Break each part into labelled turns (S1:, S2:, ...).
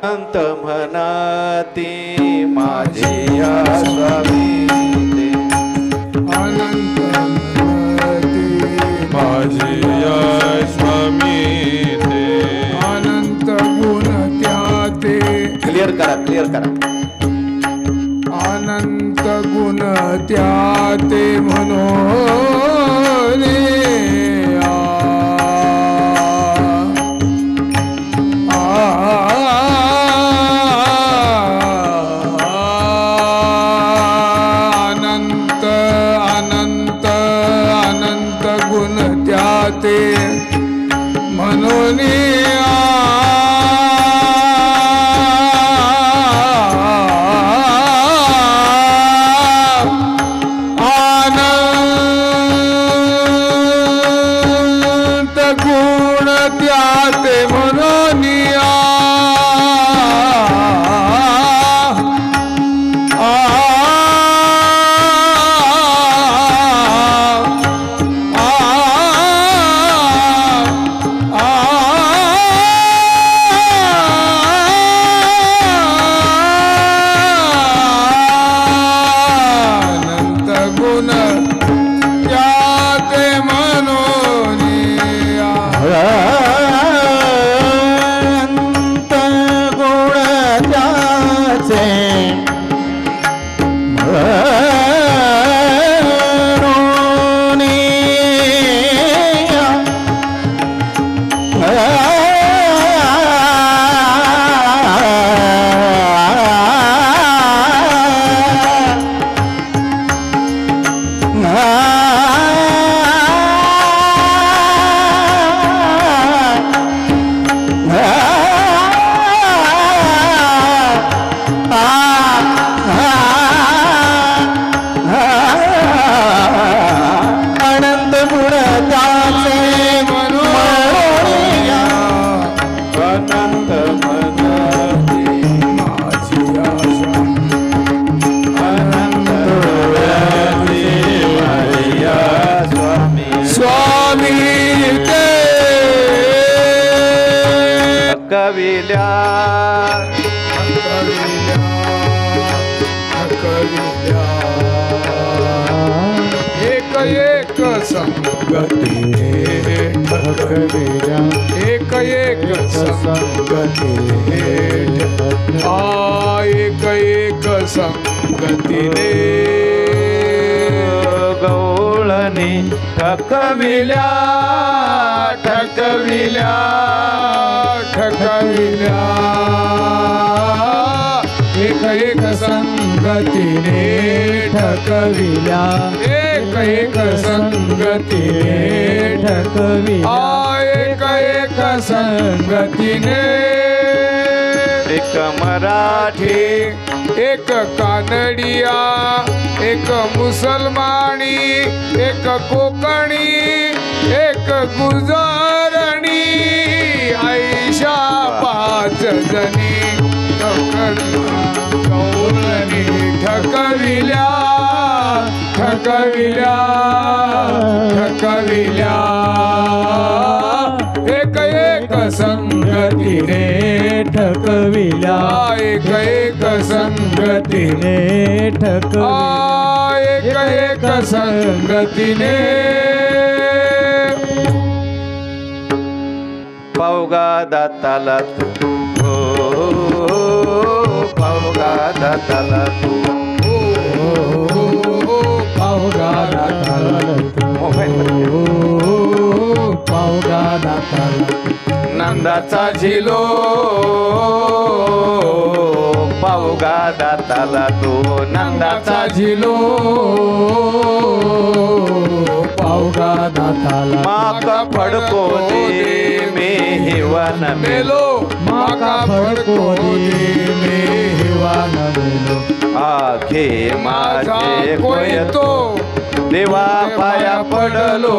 S1: अंत म्हणती माझे या स्वामी ते
S2: अनंत म्हणती
S3: माझे या स्वामी ते
S2: अनंत गुण त्याते
S1: क्लिअर करा
S2: अनंत गुण त्याते म्हणून अनंत अनंत अनंत गुण त्याते म्हणून अनंत गुण त्याते म्हणून एक संगतीने ठकविल्या एक संगतीने एक संगतीने
S1: गवळणी ठकविल्या
S2: ठकविल्या एक संगतीने ठकविल्या एक संगतीने ठकविल्या एक संगतीने
S1: एक मराठी
S2: एक कानडिया एक मुसलमानी एक कोकणी एक गुजरणी ऐशा 5 जणी गवळणी ठकविल्या एक संगतीने ठकविल्या एक संगतीने ठकविल्या एक संगतीने
S1: पावगा दाताला तू पावगा दाताला तू
S2: पावगा दाताला पावगा दाताला नंदाचा झिलो
S1: पावगा दाताला तू
S2: नंदाचा झिलो पावगा दाताला
S1: माका फडको दे मे हिवान
S2: मेलो माका फडको दे मे हिवान मेलो
S1: आखे
S2: माझा
S1: माझे
S2: कोयतो
S1: देवा पाया पडलो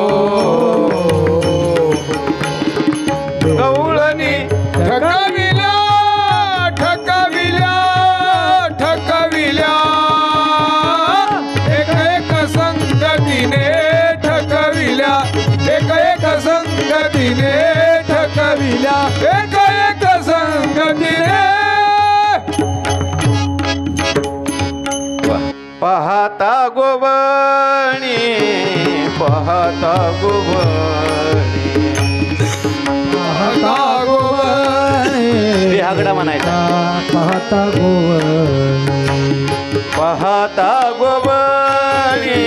S1: गवळणी
S2: ठकविल्या एक संगतीने ठकविल्या एक संगतीने ठकविल्या एक संगतीने
S1: पाहता गोवणी
S2: पाहता गोवणी
S1: बिहागडा म्हणायचा
S4: पाहता गोवणी
S1: पाहता गोवणी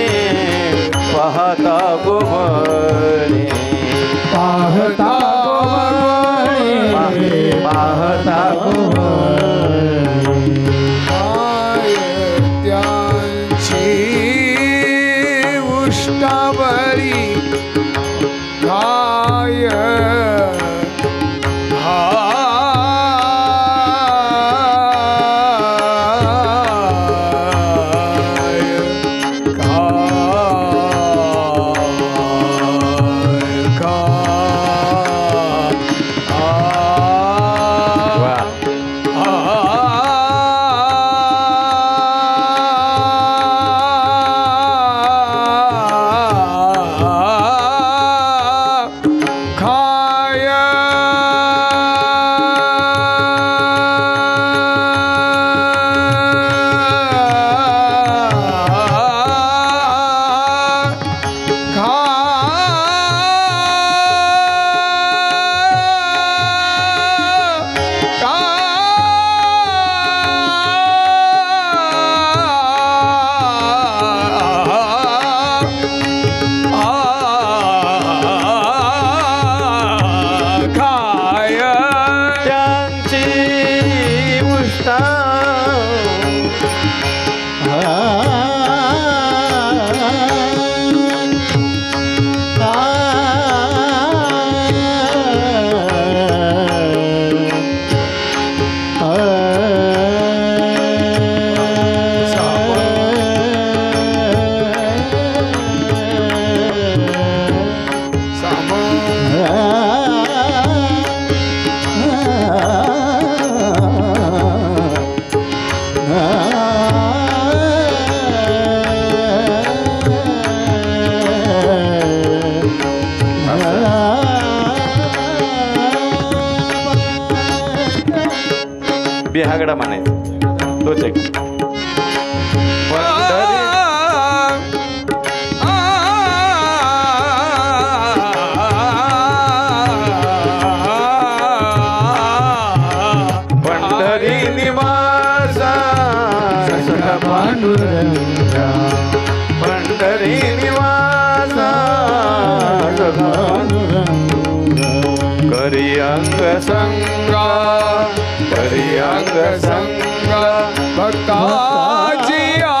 S1: पाहता गोवणी
S2: पाहता गोवणी
S1: पाहता
S4: गोवणी
S2: काय त्यांची उष्टावळी काय
S1: बिहागडा म्हणायचा तोच एक पंढरी पंढरी निवासा सखा
S4: पांडुरंगा
S1: पंढरी निवासा सखा
S4: पांडुरंगा
S1: करी अंग संगा करी अंग संगा
S2: भक्ताजिया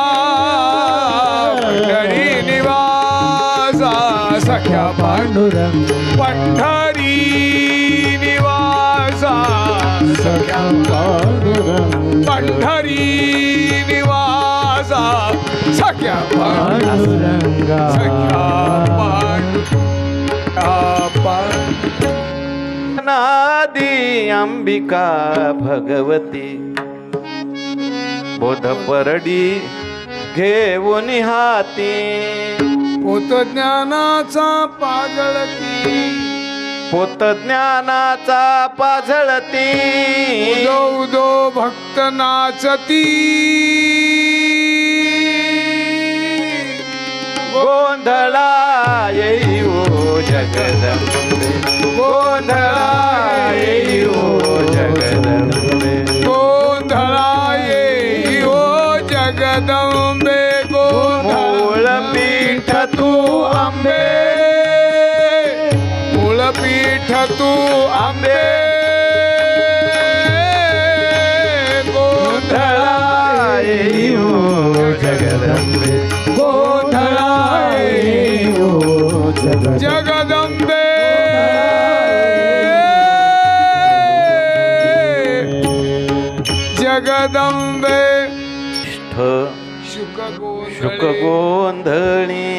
S2: पंढरी निवासा सख्या
S4: पांडुरंग
S2: पंढरी निवासा सख्या
S4: पांडुरंग
S2: पंढरी निवासा सख्या
S4: पांडुरंगा
S1: नादी अंबिका भगवती बोध परडी घेऊन हाती
S2: पोत ज्ञानाचा पाजळती
S1: पोत ज्ञानाचा पाझळती
S2: उदो उदो भक्त नाचती
S1: गोंधळा येऊ जगदंबे गोंधळा येऊ जगदंबे
S2: गोंधळा येई ओ जगदंबे
S1: मूळ पीठ तू आंबे
S2: मूळपीठ तू आंबे
S1: गोंधळा येऊ जगदंबे गोंधळा येऊ
S2: जगदंबे जगदंबे शुक
S1: शुक गोंधळी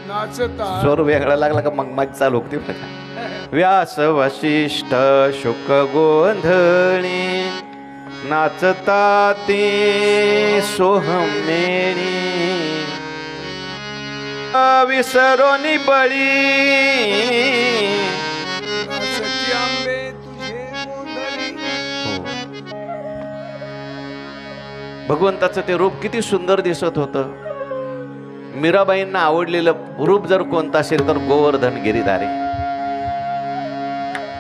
S2: नाचता
S1: स्वर वेगळा लागला का मग माझी चालू होती बरं का. व्यास वशिष्ठ शुक गोंधळी नाचता ती सोहमेणी विसरोनी बळी
S2: नाचती आंबे तुझे गोंधळी
S1: भगवंताचं ते रूप किती सुंदर दिसत होतं. मीराबाईंना आवडलेलं रूप जर कोणतं असेल तर गोवर्धन गिरीधारी.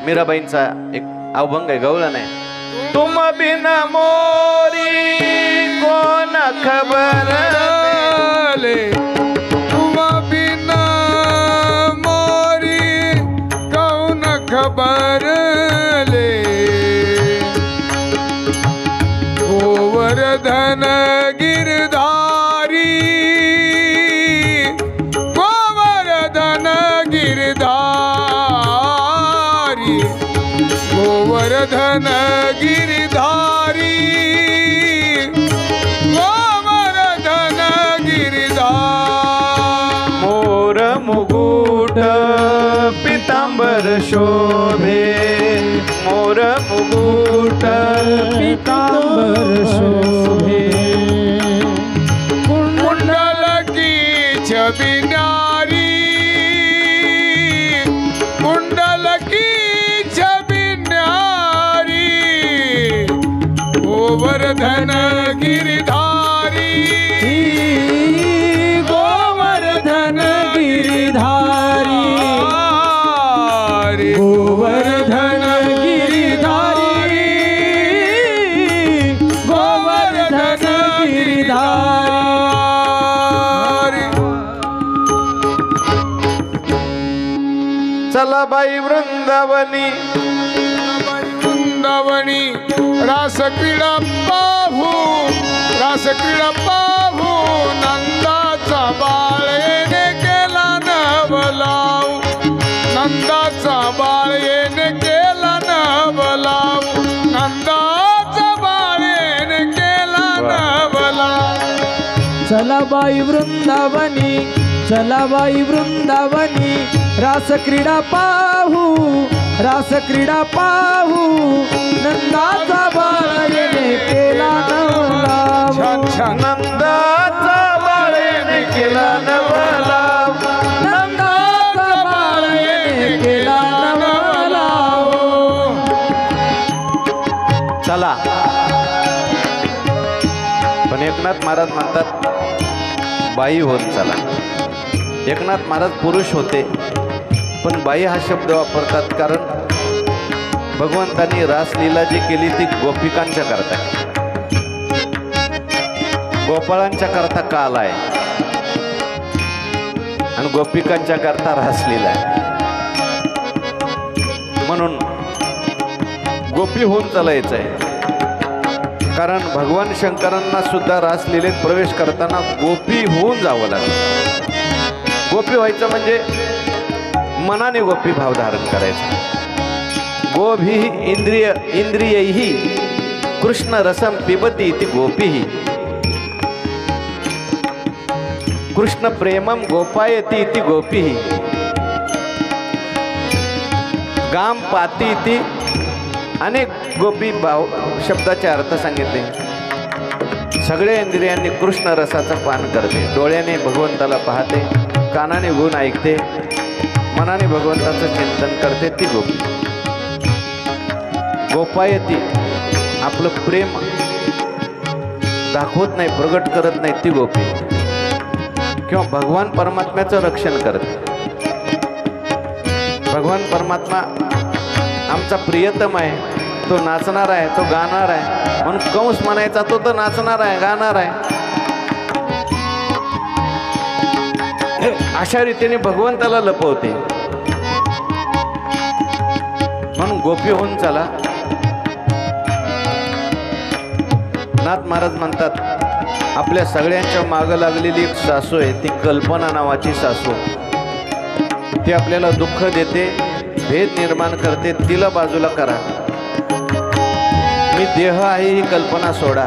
S1: मीराबाईंचा एक अभंग आहे, गवळण आहे. तुम बिन मोरी कोण खबर
S2: तुम बिन मोरी कौन खबर ले. गोवर्धन गिरधारी गोवर्धन गिरधारी गोवर्धन गिरधारी गोवर्धन गिरधारी.
S1: मोर मुकुट पितांबर शोभे मोर मुकुट
S4: पीतांबर शोभे
S2: कुंडल की छबि न्यारी कुंडल की छबि न्यारी गोवर्धन गिरधारी
S4: गोवर्धन गिरिधारी गोवर्धन गिरिधारी गोवर्धन गिरिधारी.
S1: चला बाई वृंदावनी
S2: वृंदावनी रास क्रीडा पाहू नंदाचा बाळेने केला नवलाव नंदाचा बाळेने केला नवलाव नंदाचा बाळेने केला नवलाव.
S4: चला बाई वृंदावनी चला बाई वृंदावनी रास क्रीडा पाहू नंदाचा बाळेने केला नवलाव.
S2: छान छान.
S1: नंदाचा बाळेने केला नवलाव
S4: नंदाचा बाळेने केला नवलाव.
S1: चला. पण एकनाथ महाराज म्हणतात बाई होत चला. एकनाथ महाराज पुरुष होते पण बाई हा शब्द वापरतात कारण भगवंतांनी रासलीला जी केली ती गोपिकांच्या करता गोपाळांच्या करता काल आहे आणि गोपिकांच्या करता रासलीला आहे. म्हणून गोपी होऊन चालायचं आहे कारण भगवान शंकरांना सुद्धा रासलीलेत प्रवेश करताना गोपी होऊन जावं लागलं. गोपी व्हायचं म्हणजे मनाने गोपी भाव धारण करायचा. गोभी इंद्रियैहि कृष्ण रसम पिबती ती गोपीही कृष्ण प्रेमम गोपायती ती गोपीही गाम पाती ती अनेक गोपी भाव शब्दाचे अर्थ सांगितले. सगळ्या इंद्रियांनी कृष्ण रसाचं पान करते. डोळ्याने भगवंताला पाहते, कानाने गुण ऐकते, मनाने भगवंताचं चिंतन करते ती गोपी. गोपायती आपलं प्रेम दाखवत नाही, प्रगट करत नाही ती गोपी किंवा भगवान परमात्म्याचं रक्षण करते. भगवान परमात्मा आमचा प्रियतम आहे, तो नाचणार आहे, तो गाणार आहे म्हणून कंस म्हणायचा तो तर नाचणार आहे, गाणार आहे. अशा रीतीने भगवंताला लपवते. म्हणून गोपी होऊन चला. नाथ महाराज म्हणतात आपल्या सगळ्यांच्या मागं लागलेली एक सासू आहे, ती कल्पना नावाची सासू. ती आपल्याला दुःख देते, भेद निर्माण करते, तिला बाजूला करा. मी देह आहे ही कल्पना सोडा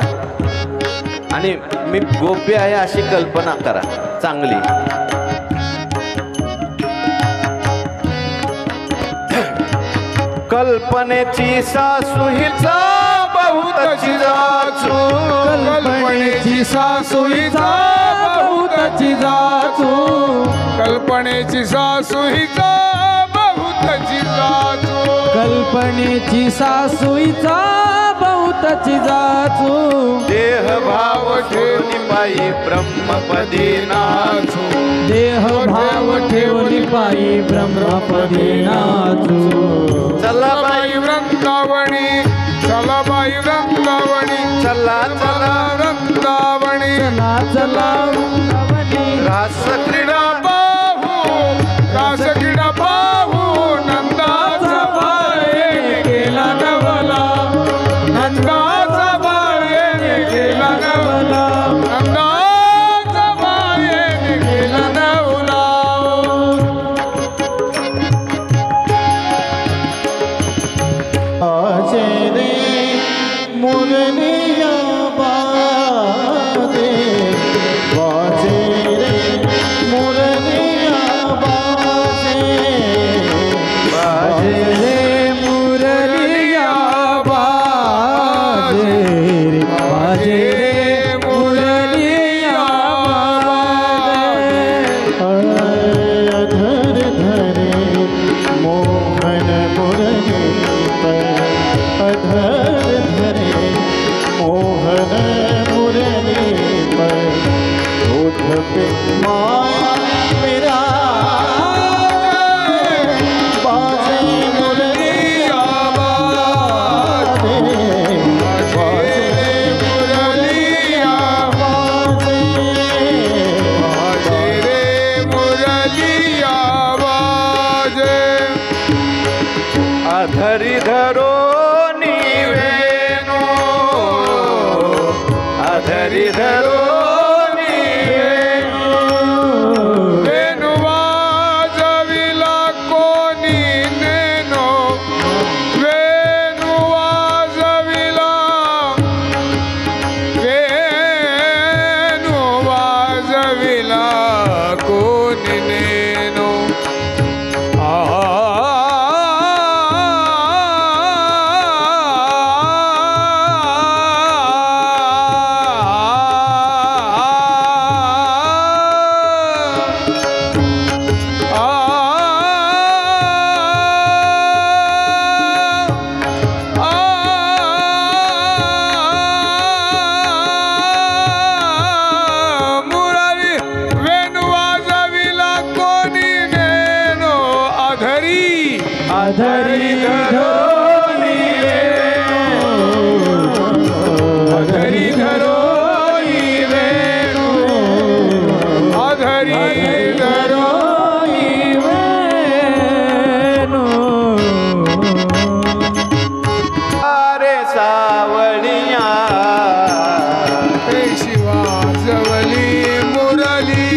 S1: आणि मी गोपी आहे अशी कल्पना करा चांगली. कल्पनेची सासू हिचा बहुतची जाचू.
S2: कल्पनेची सासू हिचा
S4: बहुतची जाचू.
S2: कल्पनेची सासू हिचा बहुतची जाचू.
S4: कल्पनेची सासूईचा बहुतची जाचू.
S1: देह भाव ठेवून पायी ब्रह्मपदी नाचू
S4: देह भाव ठेवली पायी ब्रह्मपदी नाचू
S1: चला बाई
S2: बाई वृंदावणी चला बाई वृंदावणी
S1: चला चला
S2: वृंदावणी
S4: चला चला वृंदावनी
S1: रास क्रीडा
S2: रास क्रीडा पाहू नंदाचा बाळे केला नवला नंदाचा बाळे केला नवला नंदाचा बाळे केला नवला
S5: आजे रे मुरलिया बाजे बाजे रे मुरलिया बाजे
S1: बाजे
S4: रे मुरलिया बाजे रे बाजे रे मुरलिया बाजे
S5: अधर धरे मोहन मुरली पर अधर धरे मोहन मुरली पर होठ पे माया मेरा बाजे मुरलिया बाजे
S2: मुरलिया
S5: बाजे
S2: बाजे रे मुरलिया बाजे
S1: अधरी धरो वेणू अधरी धरो
S2: वेणू वाजविला कोणी नेनो वेणू वाजविला वेणू वाजविला कोणी नेनो मुरारी वेणू वाजविला कोणी नेनो अधरी
S4: अधरी धरोनी
S2: अधरी धरोई वेणू अधरी
S4: धरोनी वेणू
S1: अरे सावळिया
S2: कैशी वाजवली मुरली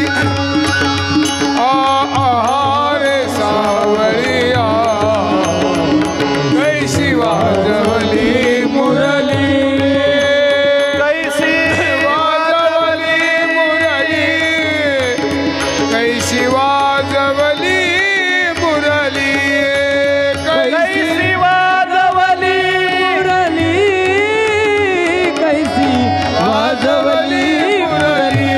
S2: रे सावळिया कैशी वाजवली मुरली
S1: कैसी
S2: वाजवली मुरली कैशी वाजवली मुरली
S1: कैसी वाजवली
S4: मुरली कैसी वाजवली मुरली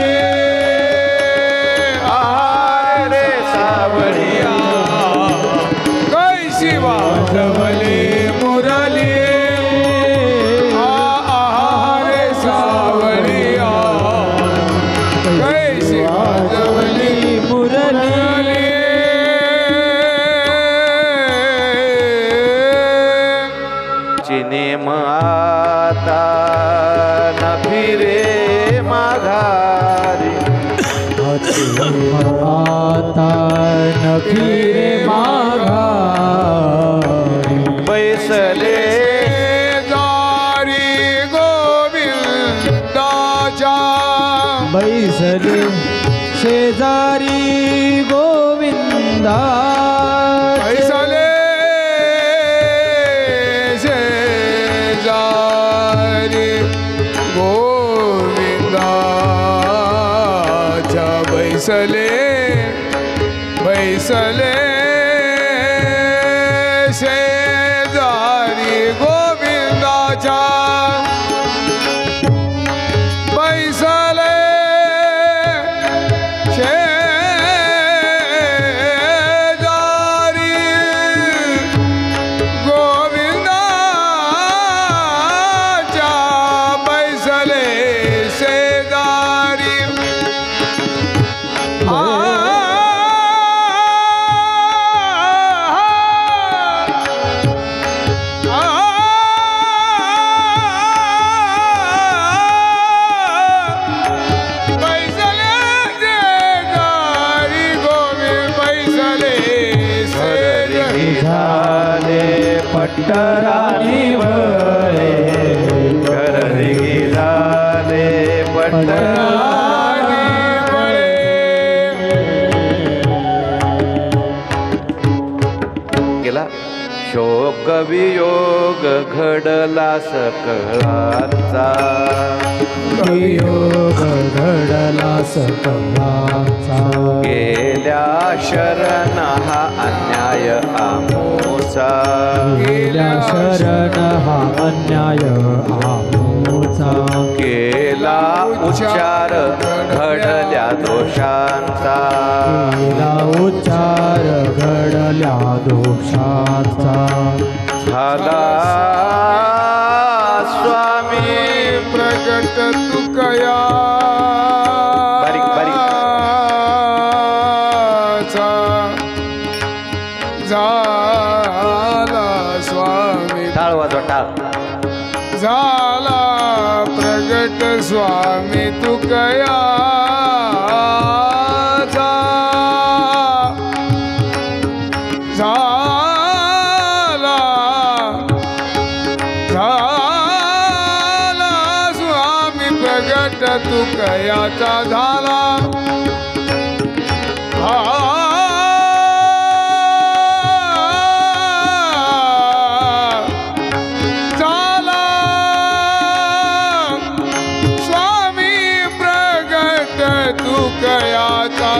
S1: रे सावळिया
S2: कैशी वाजवली मुरली रे सावळिया कैशी वाजवली
S4: मुरली
S1: चिनेम आता न फिरे माघारी
S4: आता न फिरे माघारी
S1: बैसले
S2: दारी गोविंदाच्या
S4: बैसले शेजारी गोविंदा
S2: बैसले शेजारी गोविंदाच्या बैसले बैसले शेजारी गोविंदाच्या बैसले शेजारी गोविंदाच्या बैसले
S1: सकळांचा
S4: योग घडला सकळांचा
S1: गेल्या शरण हा अन्याय आमोचा
S4: गेल्या शरण हा अन्याय आमोचा
S1: केला उच्चार घडल्या दोषांचा
S4: केला उच्चार घडल्या दोषांचा
S1: झाला स्वामी
S2: प्रगट तुकया
S1: बारीक बारीक
S2: झाला स्वामी
S1: टाळ वाजवा टाळ
S2: झाला प्रगट स्वामी तुकया झाला स्वामी प्रगट तुकयाचा झाला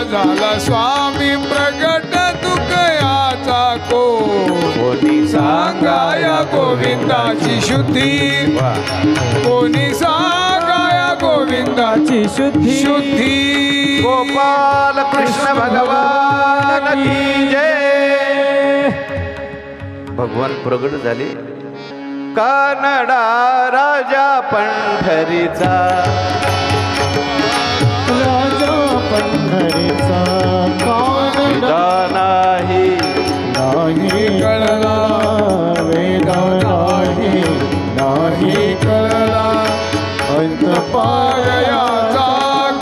S2: झाला स्वामी प्रगट तुकयाचा कोणी सांगाया गोविंदाची शुद्धी कोणी सांगाया गोविंदाची शुद्धी
S1: गोपाल कृष्ण भगवान की जय भगवान प्रगट झाले कानडा राजा पंढरीचा
S5: राजा पंढरीचा कानडा
S1: नाही
S5: नाही कळला वेद नाही कळला अंत पायाचा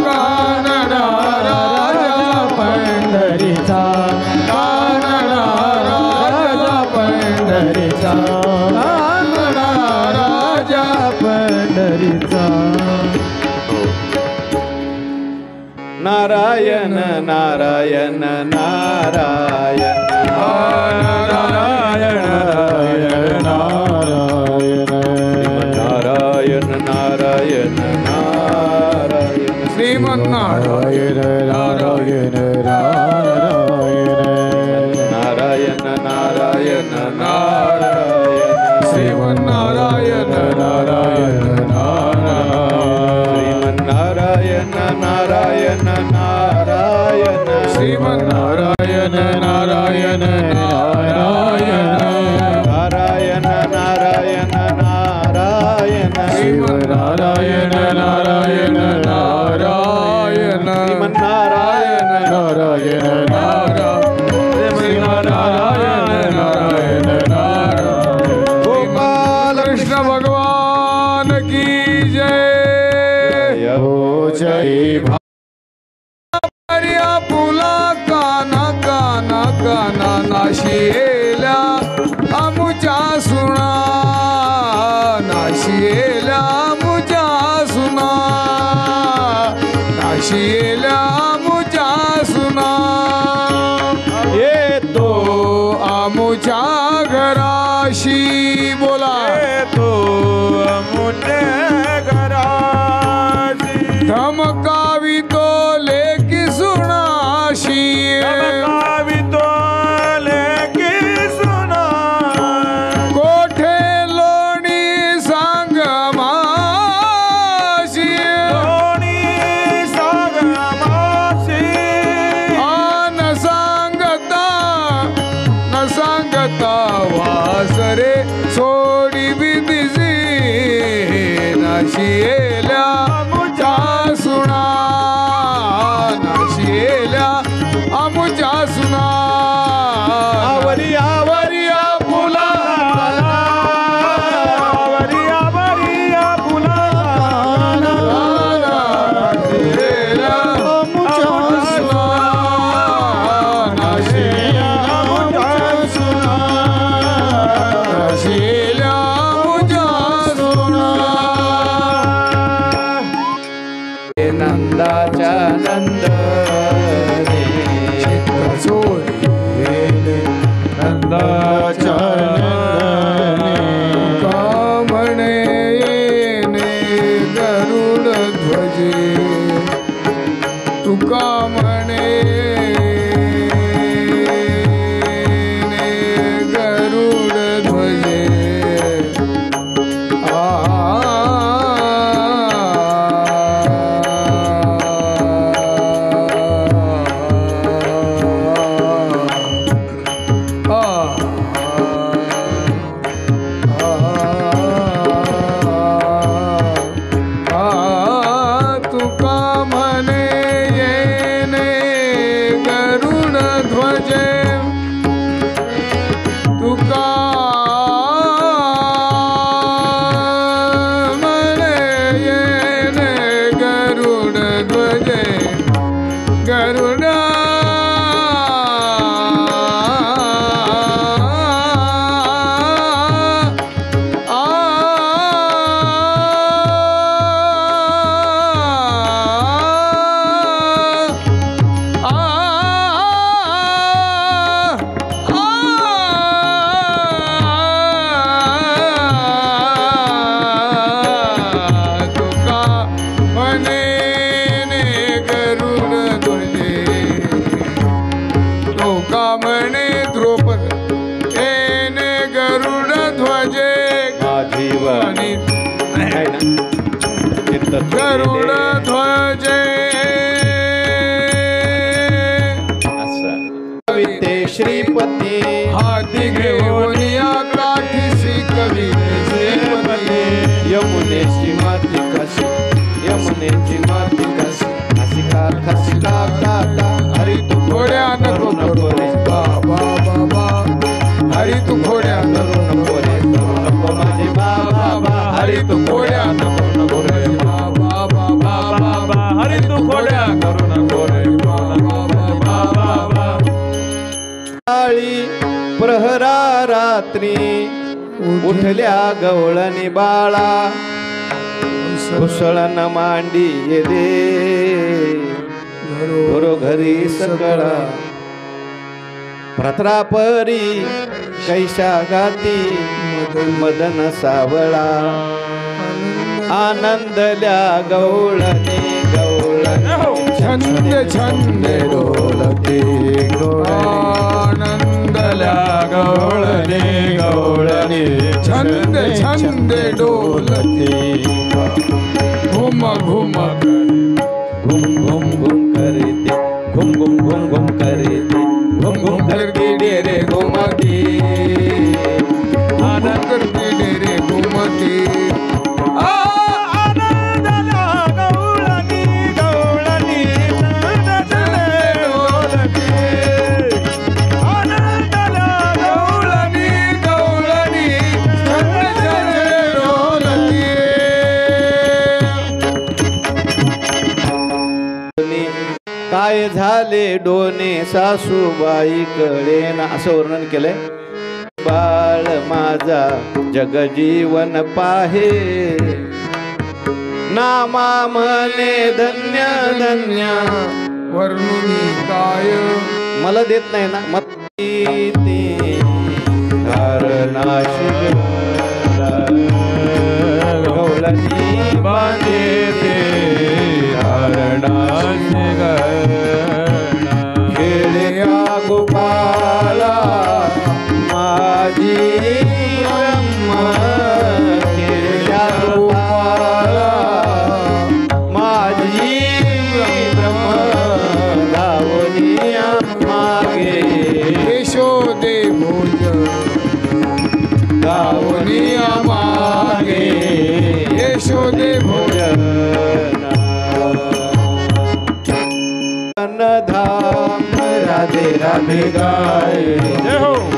S5: कानडा राजा
S4: पंढरीचा
S5: कानडा राजा पंढरीचा
S4: कानडा राजा पंढरीचा
S1: नारायण नारायण नारायण
S5: नारायण नारायण
S1: नारायण नारायण नारायण
S2: श्रीमन्नारायण
S5: नारायण नारायण
S1: नारायण नारायण नारायण
S2: श्रीमन्नारायण
S5: नारायण
S1: नारायण नारायण नारायण
S2: श्रीमन्नारायण
S5: नारायण
S1: नारायण नारायण नारायण
S2: श्रीमन्नारायण नारायण नारायण
S1: श्रीमन्नारायण
S5: नारायण
S2: श्रीमन्नारायण नारायण नारायण गोपाल कृष्ण भगवान की जय
S5: हो जय
S2: पुला काना काना काना नाशिएल्या आमुच्या सुना नाशिएल्या आमुच्या सुना नाशिएल्या आमुच्या सुना येतो आमुच्या घराशी बोला
S3: तो अमुटे घराची
S2: धमकावितो लेकी सुनाशी
S3: कावितो लेकी सुना
S2: कोठे लोणी सांग माशी
S3: कोणी सागमासी
S2: न सांगता वासरे सोडी बिदिसी नाशिएल्या आमुच्या सुना नाशिएल्या आमुच्या सुना आवरी आवरी फुला
S3: आवरिया बरिया फुला
S2: नाशिएल्या आमुच्या सुना नाशिएल्या नाशिएल्या आमुच्या सुना
S1: आहे ना चित्त
S2: गरुड ध्वजे
S1: असं विते श्रीपती
S2: हाती घेऊन या काठीशी कविते श्रीपती
S1: यमुनेची माती काशी यमुनेची माती काशी हसिका खसिका काका हरी तू
S2: घोड्या नको करू रे बाबा बाबा हरी तू घोड्या
S1: करू नको रे करू नको माझे बाबा
S2: हरी तू घोड्या नको रे बाबा बाबा
S3: बाबा हरी तू खोड्या करू नको रे बाबा
S1: काळी प्रहरा रात्री उठल्या गवळणी बाळा कुसळन मांडी येदे घरोघरी सकळा प्रत्रापरी कैशा गाती मदन सावळा आनंदल्या गवळणी गवळणी
S2: छंद छंद
S5: डोलते
S2: आनंदल्या
S5: गवळणे गवळणे
S2: छंद छंद डोलते घुम घुम
S1: घुम घुम घुम करते घुम घुम घुम घुम करते घुम घुम करते डेरे घुमती
S2: आनंद करते डेरे घुमती
S3: आनंदला गवळणी गवळणी नंदले ढोलकी आनंदला
S2: गवळणी गवळणी छंद छंद डोलती
S1: काय झाले डोने सासूबाई कडे ना असं वर्णन केलंय बाळ माझा जगजीवन पाहे नामा म्हणे धन्य धन्य
S2: वर्णुनी काय
S1: मला देत नाही ना मती गवळणी बांधे खेळ्या गोपाला माझी ब्रह्म खेळ्या गोपाला माझी ब्रह्म धावनिया मागे
S2: यशोदे भोज
S1: धावनिया मागे
S2: यशोदे भोज
S1: धाम राधे राधे गाए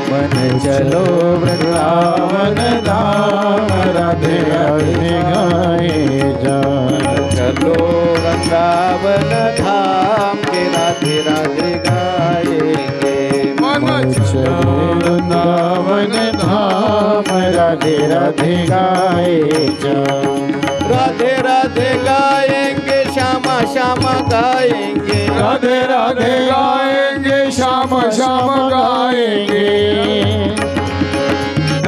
S5: मन चलो वृंदावन धाम राधे राधे गाए जा
S1: चलो वृंदावन धाम के राधे राधे गाएंगे
S2: मन
S5: चलो वृंदावन धाम राधे राधे गाए जा
S1: राधे राधे गाएंगे श्यामा श्यामा गाएंगे
S2: राधे राधे गाएंगे श्याम श्याम गाएंगे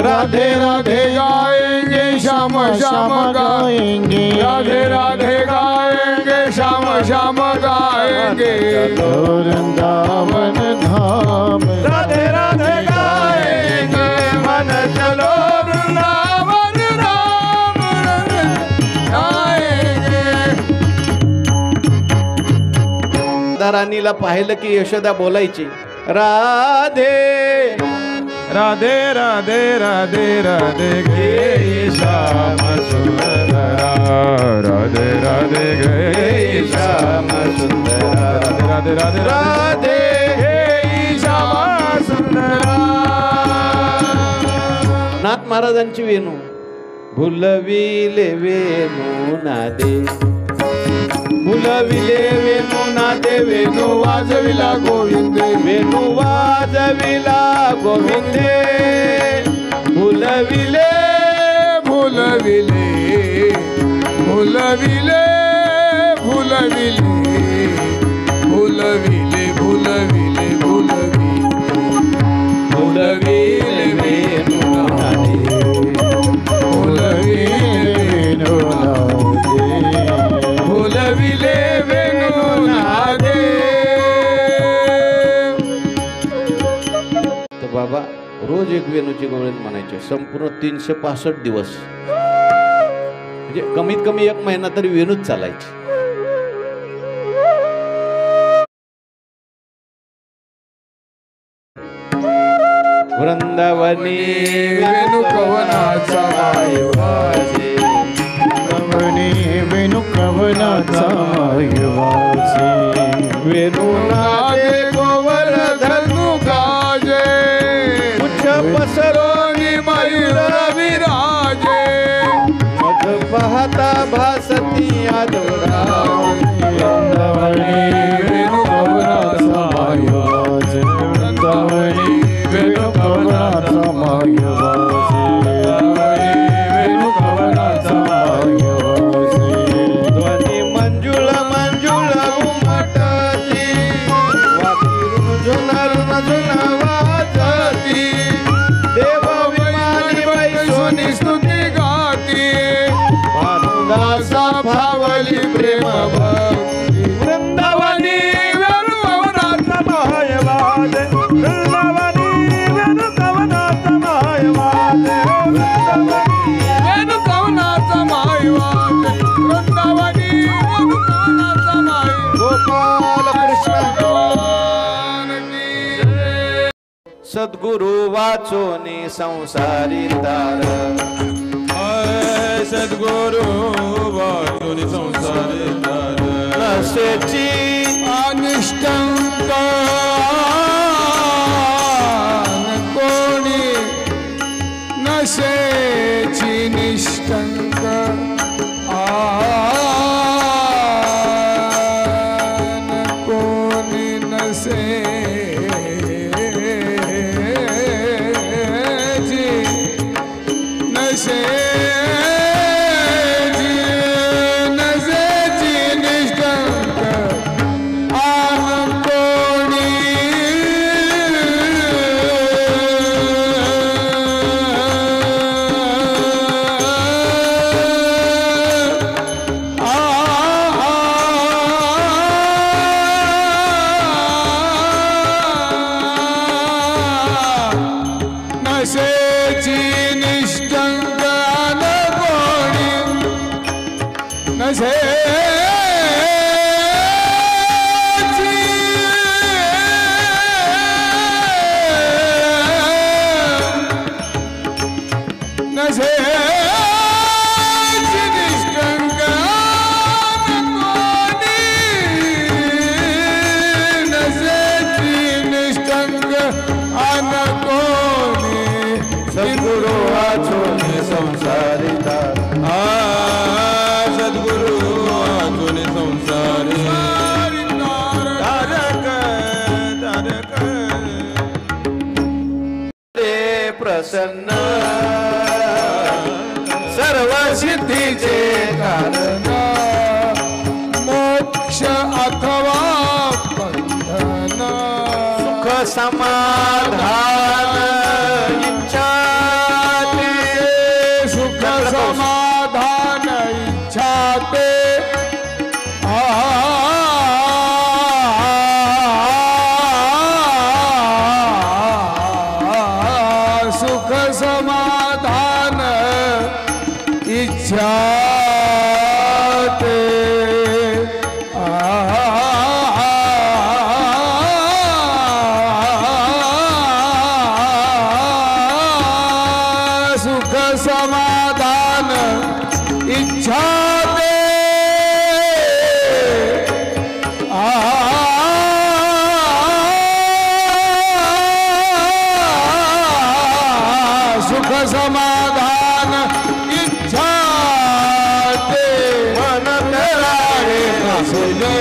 S2: राधे राधे गाएंगे श्याम श्याम गाएंगे राधे राधे गाएंगे श्याम श्याम गाएंगे
S5: वृंदावन धाम
S3: राधे राधे
S2: गाएंगे मन चलो वृंदावन राम गाएंगे
S1: राणीला पाहिलं की यशोदा बोलायची राधे
S3: राधे राधे राधे राधे गे श्याम सुंदरा राधे राधे गे
S1: श्याम सुंदरा
S3: राधे राधे
S1: राधे
S3: गे श्याम सुंदरा
S1: नाथ महाराजांची वेणू भुलविले वेणू नादे भुलविले वेणू नादे वेणू
S2: वाजविला गोविंदे
S1: वेणू वाजविला गोविंदे भुलविले
S2: भुलविले भुलविले भुलविले भुलविले भुलविले भुलविले
S1: वेणू नादे
S2: भुलविले वेणू नादे
S1: तर बाबा रोज एक वेणूची गवळण म्हणायचे संपूर्ण 365 दिवस म्हणजे कमीत कमी 1 महिना तरी वेणूच चालायची. वृंदावनी
S2: वेणुकवनाचा वायुवाजे,
S5: कवने वेणुकवनाचा वायुवाजे,
S2: वेणुनादे गोवर्धनु गाजे,
S1: उच्च पसरोनी
S2: मयूर विराजे,
S1: मध पाहता भासती आदराव.
S5: वृंदावनी वेणुकवनाचा वायुवाजे, वृंदावनी वेणुकवनाचा वायुवाजे, वेणुकवनाचा वायुवाजे.
S1: ध्वनी मंजुळ मंजुळ उमटती, वाकीरून झुनारून झुना वाजती. देव विमानी
S2: सोनी स्तुती गाती,
S1: भानुदासा
S2: भावली प्रेम भक्ती.
S1: वृंदावनी
S2: वेणुकवनाचा मायवाजे,
S3: वृंदावनी वेणुकवनाचा मायवाजे,
S2: वेणुकवनाचा मायवाजे, वृंदावनी वेणुकवनाचा माय.
S1: गोपाल कृष्ण
S2: भगवान की जय.
S1: सद्गुरु वाचोनी संसारी तार.
S3: सद्गुरु वाचून संसारी तार.
S1: नसेची
S2: अनिष्टंक कोणी नशेची निष्ठंक कोणी नशेची नशेची निष्ठंक नशेची निष्ठंक कोणी नशेची निष्ठंक कोणी नशेची निष्ठंक कोणी.
S1: सद्गुरु वाचोनी संसारी तार.
S3: सद्गुरु वाचून संसारी तारक तारक.
S1: ते प्रसन्न सर्व सिद्धीचे कारण.
S2: मोक्ष अथवा बंधन,
S1: सुख समाधान इच्छा ते.
S2: सुख समाधान इच्छा ते. सुख समाधान इच्छा ते. सुख समाधान इच्छा ते. सुख समाधान इच्छा ते.
S1: मन करारे
S2: सुने